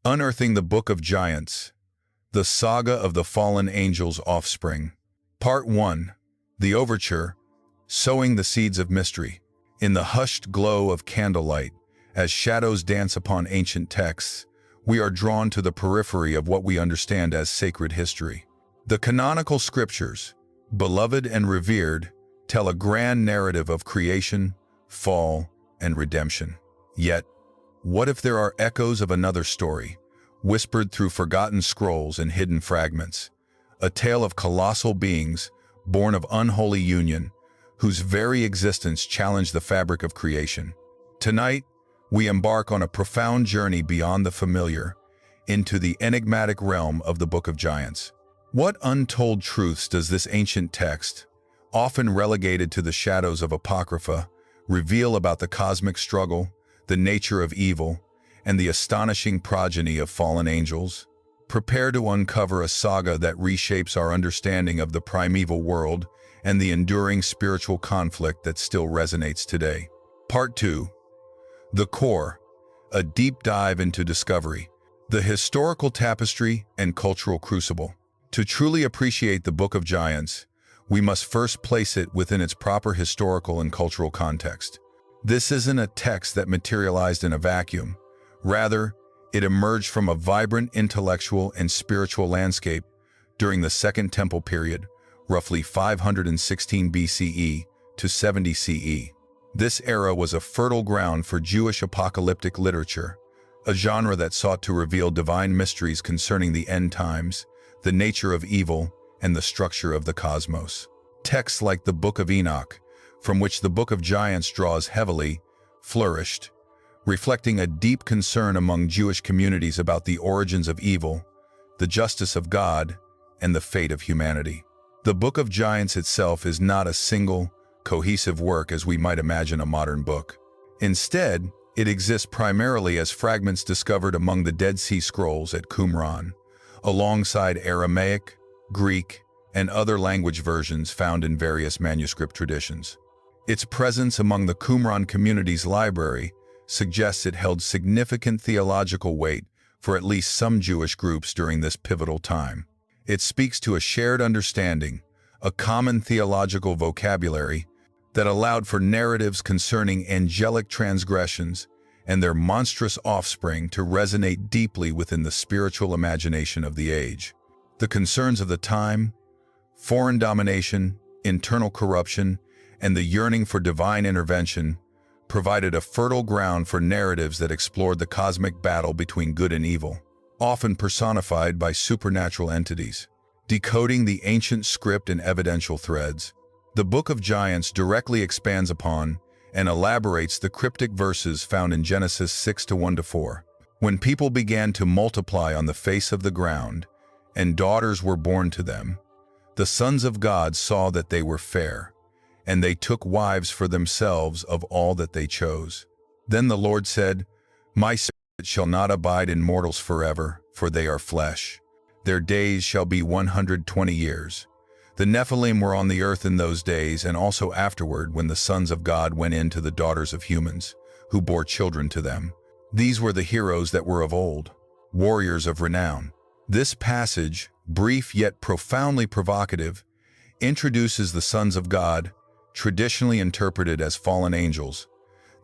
Unearthing the Book of Giants, the Saga of the Fallen Angels' Offspring. Part 1. The Overture, Sowing the Seeds of Mystery. In the hushed glow of candlelight, as shadows dance upon ancient texts, we are drawn to the periphery of what we understand as sacred history. The canonical scriptures, beloved and revered, tell a grand narrative of creation, fall, and redemption. Yet, what if there are echoes of another story, whispered through forgotten scrolls and hidden fragments? A tale of colossal beings, born of unholy union, whose very existence challenged the fabric of creation. Tonight, we embark on a profound journey beyond the familiar, into the enigmatic realm of the Book of Giants. What untold truths does this ancient text, often relegated to the shadows of Apocrypha, reveal about the cosmic struggle, the nature of evil, and the astonishing progeny of fallen angels? Prepare to uncover a saga that reshapes our understanding of the primeval world and the enduring spiritual conflict that still resonates today. Part 2. The Core, a deep dive into discovery, the historical tapestry and cultural crucible. To truly appreciate the Book of Giants, we must first place it within its proper historical and cultural context. This isn't a text that materialized in a vacuum. Rather, it emerged from a vibrant intellectual and spiritual landscape during the Second Temple period, roughly 516 BCE to 70 CE. This era was a fertile ground for Jewish apocalyptic literature, a genre that sought to reveal divine mysteries concerning the end times, the nature of evil, and the structure of the cosmos. Texts like the Book of Enoch, from which the Book of Giants draws heavily, flourished, reflecting a deep concern among Jewish communities about the origins of evil, the justice of God, and the fate of humanity. The Book of Giants itself is not a single, cohesive work as we might imagine a modern book. Instead, it exists primarily as fragments discovered among the Dead Sea Scrolls at Qumran, alongside Aramaic, Greek, and other language versions found in various manuscript traditions. Its presence among the Qumran community's library suggests it held significant theological weight for at least some Jewish groups during this pivotal time. It speaks to a shared understanding, a common theological vocabulary that allowed for narratives concerning angelic transgressions and their monstrous offspring to resonate deeply within the spiritual imagination of the age. The concerns of the time, foreign domination, internal corruption, and the yearning for divine intervention provided a fertile ground for narratives that explored the cosmic battle between good and evil, often personified by supernatural entities. Decoding the ancient script and evidential threads, the Book of Giants directly expands upon and elaborates the cryptic verses found in Genesis 6:1-4. When people began to multiply on the face of the ground, and daughters were born to them, the sons of God saw that they were fair, and they took wives for themselves of all that they chose. Then the Lord said, "My spirit shall not abide in mortals forever, for they are flesh. Their days shall be 120 years. The Nephilim were on the earth in those days and also afterward when the sons of God went in to the daughters of humans, who bore children to them. These were the heroes that were of old, warriors of renown." This passage, brief yet profoundly provocative, introduces the sons of God, traditionally interpreted as fallen angels,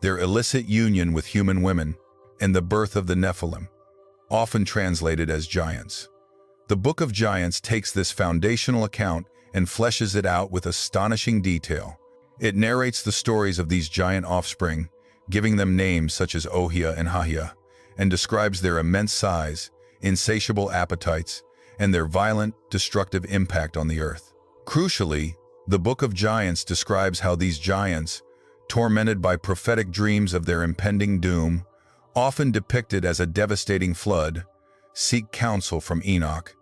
their illicit union with human women, and the birth of the Nephilim, often translated as giants. The Book of Giants takes this foundational account and fleshes it out with astonishing detail. It narrates the stories of these giant offspring, giving them names such as Ohia and Hahia, and describes their immense size, insatiable appetites, and their violent, destructive impact on the earth. Crucially, the Book of Giants describes how these giants, tormented by prophetic dreams of their impending doom, often depicted as a devastating flood, seek counsel from Enoch,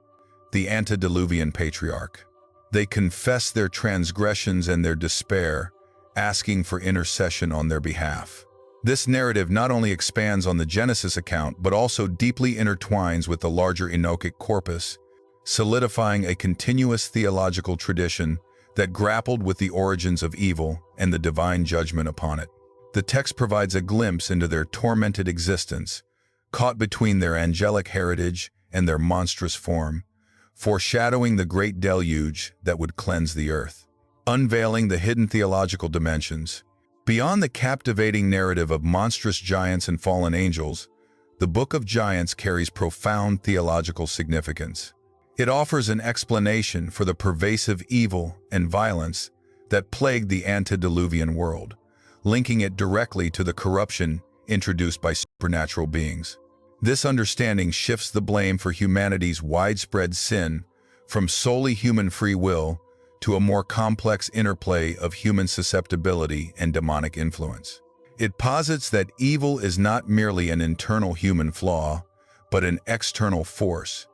the antediluvian patriarch. They confess their transgressions and their despair, asking for intercession on their behalf. This narrative not only expands on the Genesis account, but also deeply intertwines with the larger Enochic corpus, solidifying a continuous theological tradition that grappled with the origins of evil and the divine judgment upon it. The text provides a glimpse into their tormented existence, caught between their angelic heritage and their monstrous form, foreshadowing the great deluge that would cleanse the earth. Unveiling the hidden theological dimensions. Beyond the captivating narrative of monstrous giants and fallen angels, the Book of Giants carries profound theological significance. It offers an explanation for the pervasive evil and violence that plagued the antediluvian world, linking it directly to the corruption introduced by supernatural beings. This understanding shifts the blame for humanity's widespread sin from solely human free will to a more complex interplay of human susceptibility and demonic influence. It posits that evil is not merely an internal human flaw, but an external force,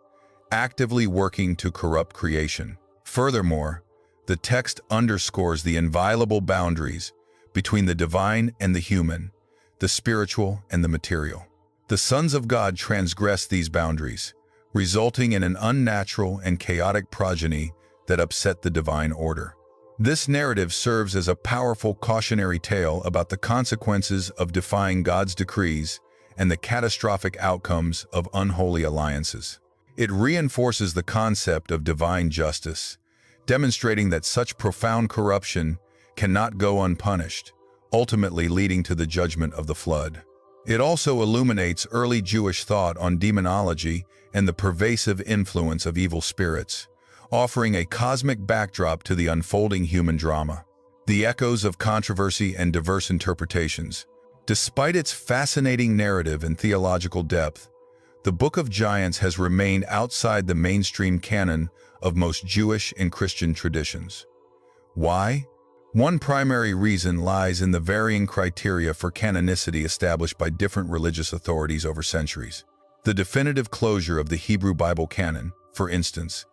actively working to corrupt creation. Furthermore, the text underscores the inviolable boundaries between the divine and the human, the spiritual and the material. The sons of God transgress these boundaries, resulting in an unnatural and chaotic progeny that upset the divine order. This narrative serves as a powerful cautionary tale about the consequences of defying God's decrees and the catastrophic outcomes of unholy alliances. It reinforces the concept of divine justice, demonstrating that such profound corruption cannot go unpunished, ultimately leading to the judgment of the flood. It also illuminates early Jewish thought on demonology and the pervasive influence of evil spirits, offering a cosmic backdrop to the unfolding human drama. The echoes of controversy and diverse interpretations. Despite its fascinating narrative and theological depth, the Book of Giants has remained outside the mainstream canon of most Jewish and Christian traditions. Why? One primary reason lies in the varying criteria for canonicity established by different religious authorities over centuries. The definitive closure of the Hebrew Bible canon, for instance,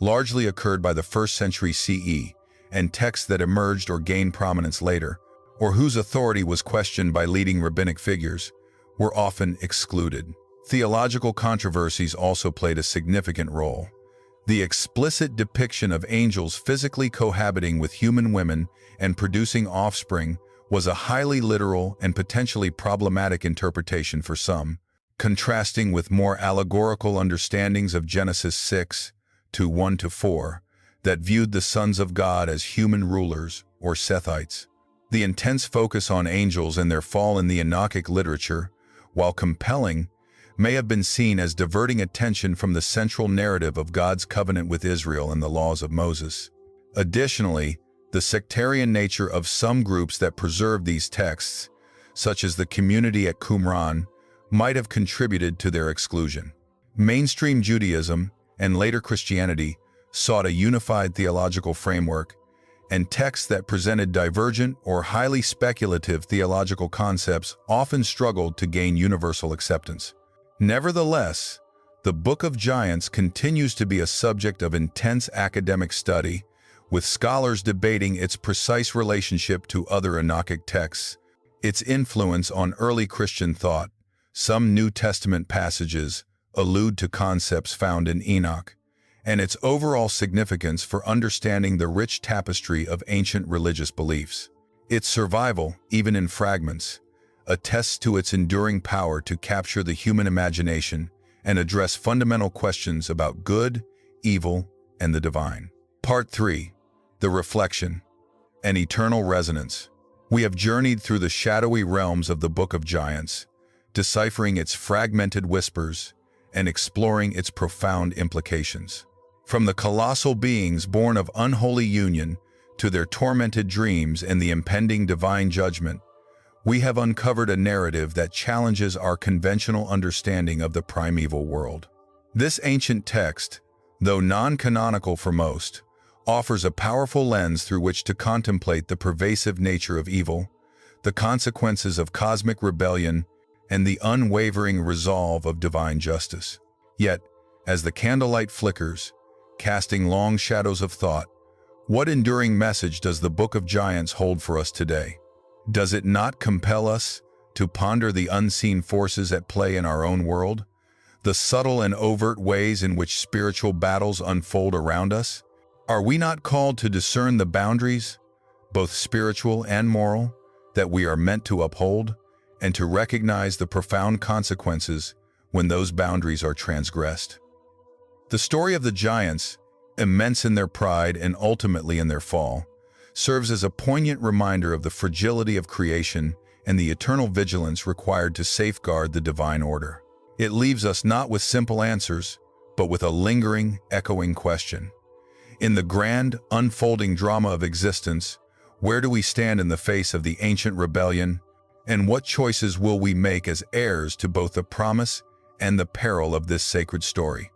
largely occurred by the 1st century CE, and texts that emerged or gained prominence later, or whose authority was questioned by leading rabbinic figures, were often excluded. Theological controversies also played a significant role. The explicit depiction of angels physically cohabiting with human women and producing offspring was a highly literal and potentially problematic interpretation for some, contrasting with more allegorical understandings of Genesis 6:1-4 that viewed the sons of God as human rulers or Sethites. The intense focus on angels and their fall in the Enochic literature, while compelling, may have been seen as diverting attention from the central narrative of God's covenant with Israel and the laws of Moses. Additionally, the sectarian nature of some groups that preserved these texts, such as the community at Qumran, might have contributed to their exclusion. Mainstream Judaism and later Christianity sought a unified theological framework, and texts that presented divergent or highly speculative theological concepts often struggled to gain universal acceptance. Nevertheless, the Book of Giants continues to be a subject of intense academic study, with scholars debating its precise relationship to other Enochic texts, its influence on early Christian thought. Some New Testament passages allude to concepts found in Enoch, and its overall significance for understanding the rich tapestry of ancient religious beliefs. Its survival, even in fragments, attests to its enduring power to capture the human imagination and address fundamental questions about good, evil, and the divine. Part 3. The Reflection. An Eternal Resonance. We have journeyed through the shadowy realms of the Book of Giants, deciphering its fragmented whispers and exploring its profound implications. From the colossal beings born of unholy union to their tormented dreams and the impending divine judgment, we have uncovered a narrative that challenges our conventional understanding of the primeval world. This ancient text, though non-canonical for most, offers a powerful lens through which to contemplate the pervasive nature of evil, the consequences of cosmic rebellion, and the unwavering resolve of divine justice. Yet, as the candlelight flickers, casting long shadows of thought, what enduring message does the Book of Giants hold for us today? Does it not compel us to ponder the unseen forces at play in our own world, the subtle and overt ways in which spiritual battles unfold around us? Are we not called to discern the boundaries, both spiritual and moral, that we are meant to uphold, and to recognize the profound consequences when those boundaries are transgressed. The story of the giants, immense in their pride and ultimately in their fall, serves as a poignant reminder of the fragility of creation and the eternal vigilance required to safeguard the divine order. It leaves us not with simple answers, but with a lingering, echoing question. In the grand, unfolding drama of existence, where do we stand in the face of the ancient rebellion, and what choices will we make as heirs to both the promise and the peril of this sacred story?